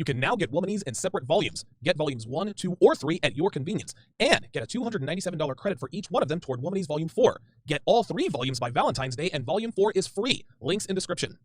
You can now get Womanies in separate volumes. Get volumes 1, 2, or 3 at your convenience. And get a $297 credit for each one of them toward Womanies Volume 4. Get all 3 volumes by Valentine's Day, and Volume 4 is free. Links in description.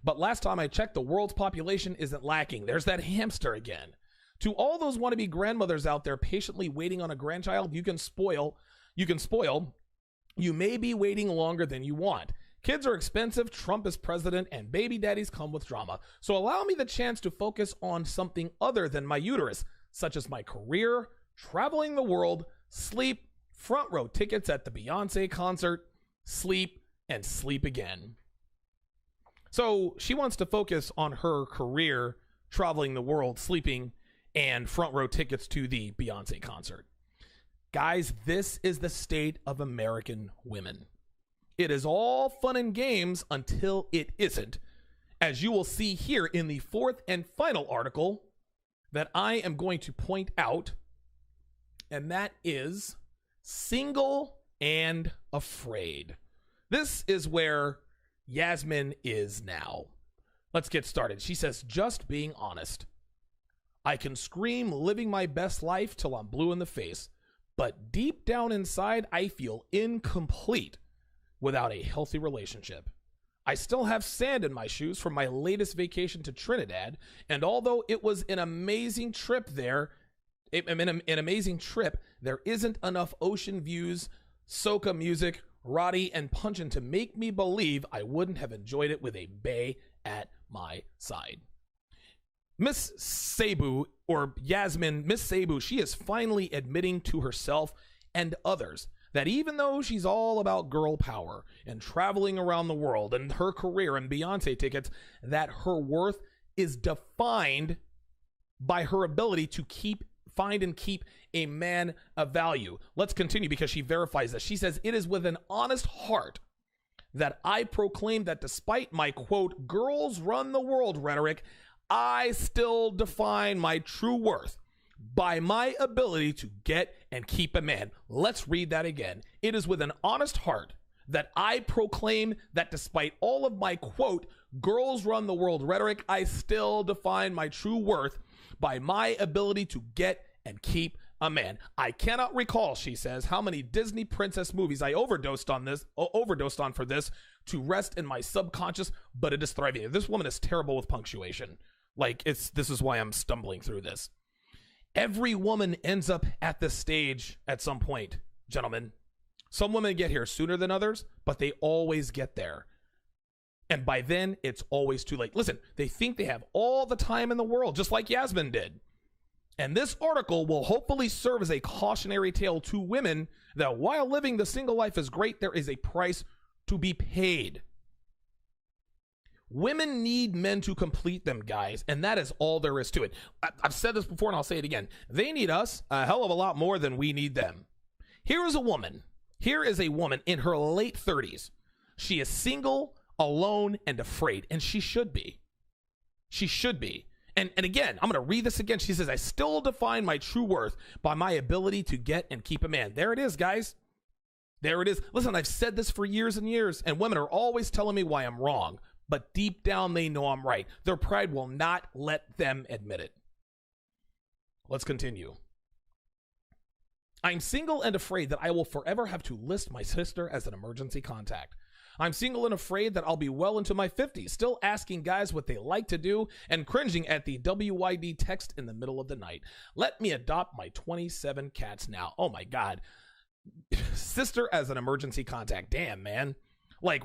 But last time I checked, the world's population isn't lacking. There's that hamster again. To all those wannabe grandmothers out there patiently waiting on a grandchild, you can spoil. You may be waiting longer than you want. Kids are expensive, Trump is president, and baby daddies come with drama. So allow me the chance to focus on something other than my uterus, such as my career, traveling the world, sleep, front row tickets at the Beyonce concert, sleep, and sleep again. So she wants to focus on her career, traveling the world, sleeping, and front row tickets to the Beyonce concert. Guys, this is the state of American women. It is all fun and games until it isn't, as you will see here in the fourth and final article that I am going to point out, and that is Single and Afraid. This is where Yasmin is now. Let's get started. She says, just being honest. I can scream living my best life till I'm blue in the face, but deep down inside, I feel incomplete without a healthy relationship. I still have sand in my shoes from my latest vacation to Trinidad, and although it was an amazing trip there, there isn't enough ocean views, soca music, Roddy, and punchin' to make me believe I wouldn't have enjoyed it with a bae at my side. Miss Cebu, or Yasmin, Miss Cebu, she is finally admitting to herself and others that even though she's all about girl power and traveling around the world and her career and Beyonce tickets, that her worth is defined by her ability to find and keep a man of value. Let's continue because she verifies this. She says, it is with an honest heart that I proclaim that despite my, quote, girls run the world rhetoric, I still define my true worth by my ability to get and keep a man. Let's read that again. It is with an honest heart that I proclaim that despite all of my, quote, girls run the world rhetoric, I still define my true worth by my ability to get and keep a man. I cannot recall, she says, how many Disney princess movies I overdosed on for this to rest in my subconscious, but it is thriving. This woman is terrible with punctuation. This is why I'm stumbling through this. Every woman ends up at this stage at some point, gentlemen. Some women get here sooner than others, but they always get there. And by then, it's always too late. Listen, they think they have all the time in the world, just like Yasmin did. And this article will hopefully serve as a cautionary tale to women that while living the single life is great, there is a price to be paid. Women need men to complete them, guys, and that is all there is to it. I've said this before, and I'll say it again. They need us a hell of a lot more than we need them. Here is a woman in her late 30s. She is single, alone, and afraid, and she should be. She should be. And again, I'm going to read this again. She says, I still define my true worth by my ability to get and keep a man. There it is, guys. There it is. Listen, I've said this for years and years, and women are always telling me why I'm wrong. But deep down, they know I'm right. Their pride will not let them admit it. Let's continue. I'm single and afraid that I will forever have to list my sister as an emergency contact. I'm single and afraid that I'll be well into my 50s, still asking guys what they like to do and cringing at the WYD text in the middle of the night. Let me adopt my 27 cats now. Oh my God. Sister as an emergency contact. Damn, man.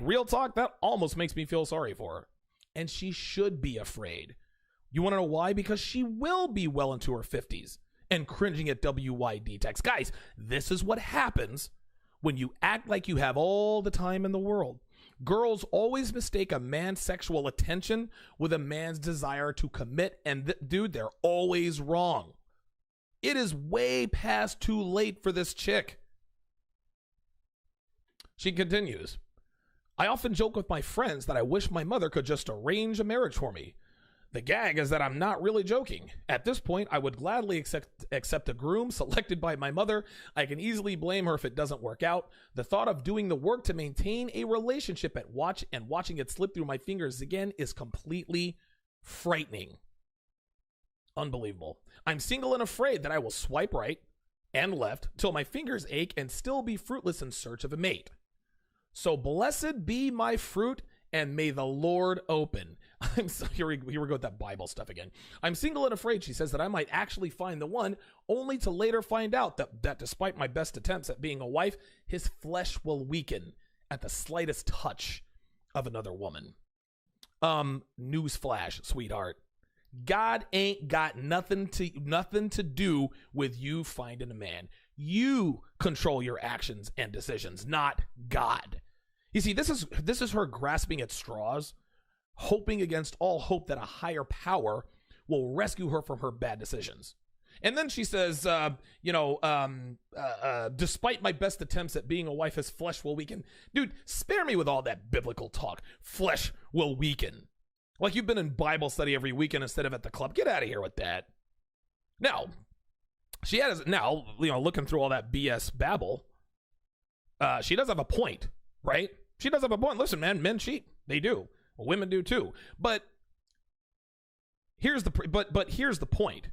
Real talk, that almost makes me feel sorry for her. And she should be afraid. You want to know why? Because she will be well into her 50s and cringing at WYD text. Guys, this is what happens when you act like you have all the time in the world. Girls always mistake a man's sexual attention with a man's desire to commit, and dude, they're always wrong. It is way past too late for this chick. She continues. I often joke with my friends that I wish my mother could just arrange a marriage for me. The gag is that I'm not really joking. At this point, I would gladly accept a groom selected by my mother. I can easily blame her if it doesn't work out. The thought of doing the work to maintain a relationship and watching it slip through my fingers again is completely frightening. Unbelievable. I'm single and afraid that I will swipe right and left till my fingers ache and still be fruitless in search of a mate. So blessed be my fruit, and may the Lord open. Here we go with that Bible stuff again. I'm single and afraid, she says, that I might actually find the one, only to later find out that despite my best attempts at being a wife, his flesh will weaken at the slightest touch of another woman. Newsflash, sweetheart. God ain't got nothing to do with you finding a man. You control your actions and decisions, not God. You see, this is her grasping at straws, hoping against all hope that a higher power will rescue her from her bad decisions. And then she says, despite my best attempts at being a wife, his flesh will weaken. Dude, spare me with all that biblical talk. Flesh will weaken. Like you've been in Bible study every weekend instead of at the club. Get out of here with that. Now, looking through all that BS babble, she does have a point, right? She does have a point. Listen, man, men cheat. They do. Well, women do too. But here's the point.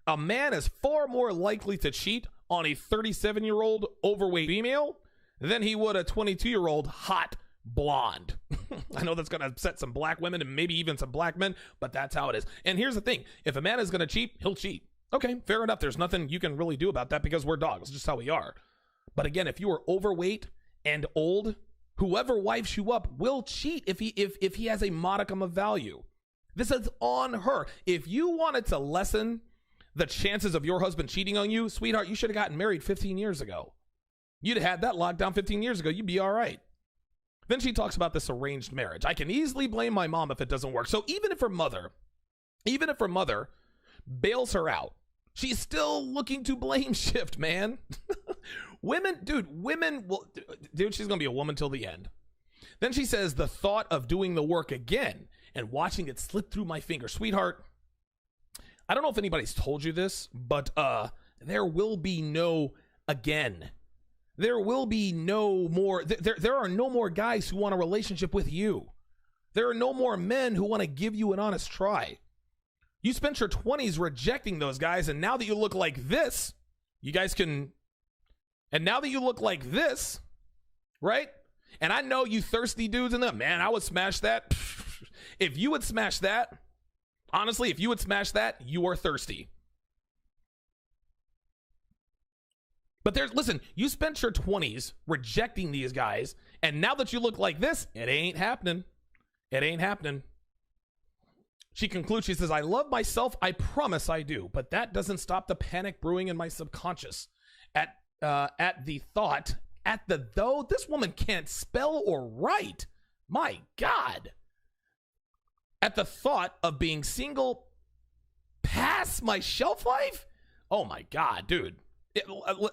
A man is far more likely to cheat on a 37-year-old overweight female than he would a 22-year-old hot blonde. I know that's going to upset some black women and maybe even some black men, but that's how it is. And here's the thing. If a man is going to cheat, he'll cheat. Okay, fair enough. There's nothing you can really do about that because we're dogs. It's just how we are. But again, if you are overweight and old, whoever wipes you up will cheat if he has a modicum of value. This is on her. If you wanted to lessen the chances of your husband cheating on you, sweetheart, you should have gotten married 15 years ago. You'd have had that locked down 15 years ago. You'd be all right. Then she talks about this arranged marriage. I can easily blame my mom if it doesn't work. So even if her mother bails her out, she's still looking to blame shift, man. Women will, she's going to be a woman till the end. Then she says, the thought of doing the work again and watching it slip through my fingers. Sweetheart, I don't know if anybody's told you this, but there will be no again. There will be no more. There are no more guys who want a relationship with you. There are no more men who want to give you an honest try. You spent your 20s rejecting those guys, and now that you look like this, you guys can. And now that you look like this, right? And I know you thirsty dudes in them, man, I would smash that. If you would smash that, honestly, if you would smash that, you are thirsty. But listen, you spent your 20s rejecting these guys, and now that you look like this, it ain't happening. It ain't happening. She concludes, she says, I love myself, I promise I do, but that doesn't stop the panic brewing in my subconscious. At the thought, though, this woman can't spell or write. My God. At the thought of being single past my shelf life? Oh my God, dude.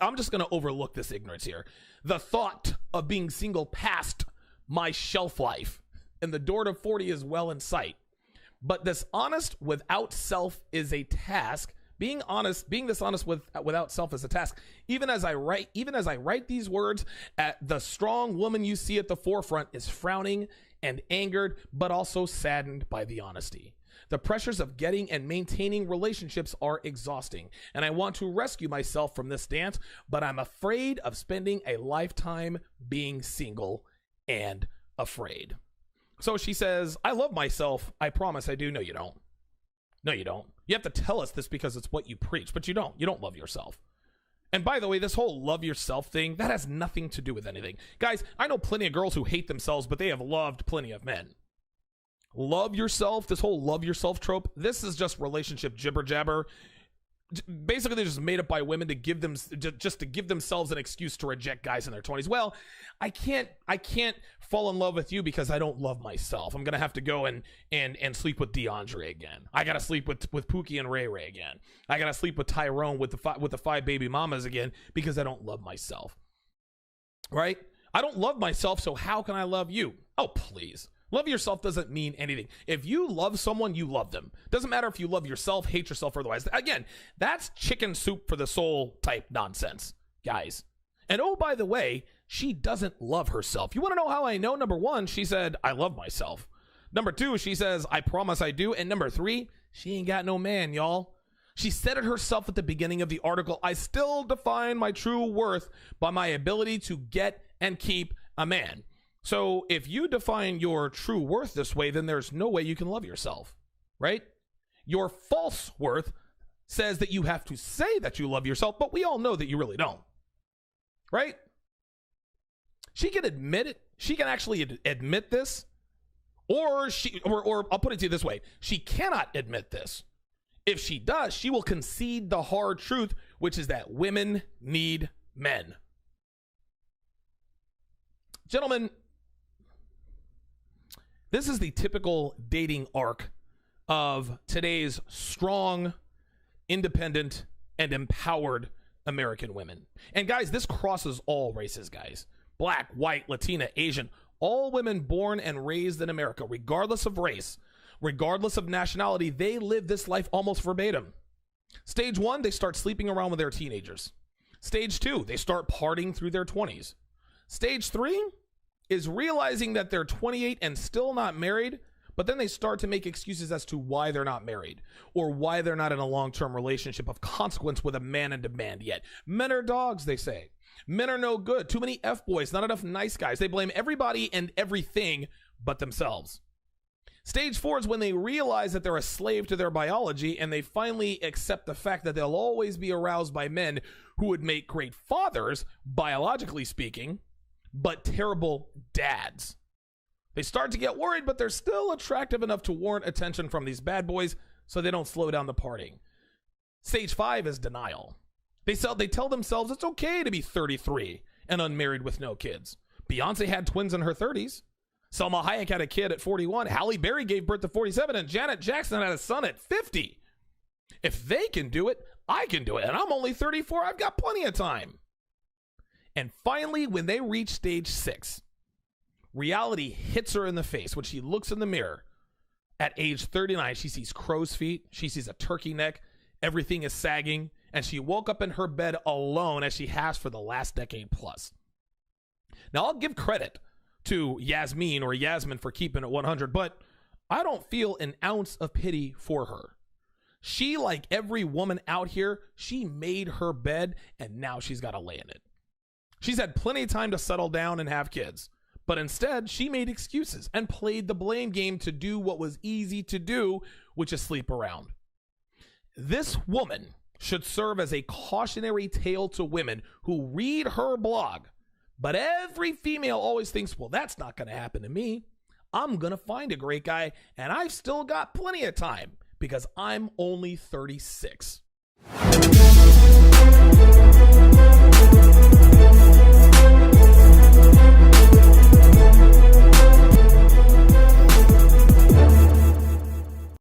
I'm just going to overlook this ignorance here. The thought of being single past my shelf life, and the door to 40 is well in sight. But this honest without self is a task. Being this honest without self is a task. Even as I write these words, the strong woman you see at the forefront is frowning and angered, but also saddened by the honesty. The pressures of getting and maintaining relationships are exhausting, and I want to rescue myself from this dance, but I'm afraid of spending a lifetime being single and afraid. So she says, I love myself. I promise I do. No, you don't. No, you don't. You have to tell us this because it's what you preach, but you don't. You don't love yourself. And by the way, this whole love yourself thing, that has nothing to do with anything. Guys, I know plenty of girls who hate themselves, but they have loved plenty of men. Love yourself, this whole love yourself trope, this is just relationship jibber jabber. Basically, they're just made up by women to give them just to give themselves an excuse to reject guys in their 20s. Well, I can't fall in love with you because I don't love myself. I'm gonna have to go and sleep with DeAndre again. I gotta sleep with Pookie and Ray Ray again. I gotta sleep with Tyrone with the 5 baby mamas again because I don't love myself. Right? I don't love myself, so how can I love you? Oh, please. Love yourself doesn't mean anything. If you love someone, you love them. Doesn't matter if you love yourself, hate yourself, or otherwise. Again, that's chicken soup for the soul type nonsense, guys. And oh, by the way, she doesn't love herself. You want to know how I know? Number 1, she said, I love myself. Number 2, she says, I promise I do. And number 3, she ain't got no man, y'all. She said it herself at the beginning of the article. I still define my true worth by my ability to get and keep a man. So if you define your true worth this way, then there's no way you can love yourself, right? Your false worth says that you have to say that you love yourself, but we all know that you really don't, right? She can admit it. She can actually admit this, or I'll put it to you this way. She cannot admit this. If she does, she will concede the hard truth, which is that women need men. Gentlemen, this is the typical dating arc of today's strong, independent, and empowered American women. And guys, this crosses all races, guys. Black, white, Latina, Asian, all women born and raised in America, regardless of race, regardless of nationality, they live this life almost verbatim. Stage 1, they start sleeping around with their teenagers. Stage 2, they start partying through their 20s. Stage 3 is realizing that they're 28 and still not married, but then they start to make excuses as to why they're not married or why they're not in a long-term relationship of consequence with a man in demand yet. Men are dogs, they say. Men are no good. Too many F-boys, not enough nice guys. They blame everybody and everything but themselves. Stage 4 is when they realize that they're a slave to their biology and they finally accept the fact that they'll always be aroused by men who would make great fathers, biologically speaking, but terrible dads. They start to get worried, but they're still attractive enough to warrant attention from these bad boys so they don't slow down the partying. Stage 5 is denial. They tell themselves it's okay to be 33 and unmarried with no kids. Beyonce had twins in her 30s. Selma Hayek had a kid at 41. Halle Berry gave birth to 47, and Janet Jackson had a son at 50. If they can do it, I can do it. And I'm only 34. I've got plenty of time. And finally, when they reach stage 6, reality hits her in the face when she looks in the mirror. At age 39, she sees crow's feet. She sees a turkey neck. Everything is sagging. And she woke up in her bed alone as she has for the last decade plus. Now, I'll give credit to Yasmin for keeping it 100, but I don't feel an ounce of pity for her. She, like every woman out here, she made her bed and now she's got to lay in it. She's had plenty of time to settle down and have kids, but instead she made excuses and played the blame game to do what was easy to do, which is sleep around. This woman should serve as a cautionary tale to women who read her blog. But every female always thinks, well, that's not going to happen to me. I'm going to find a great guy, and I've still got plenty of time because I'm only 36.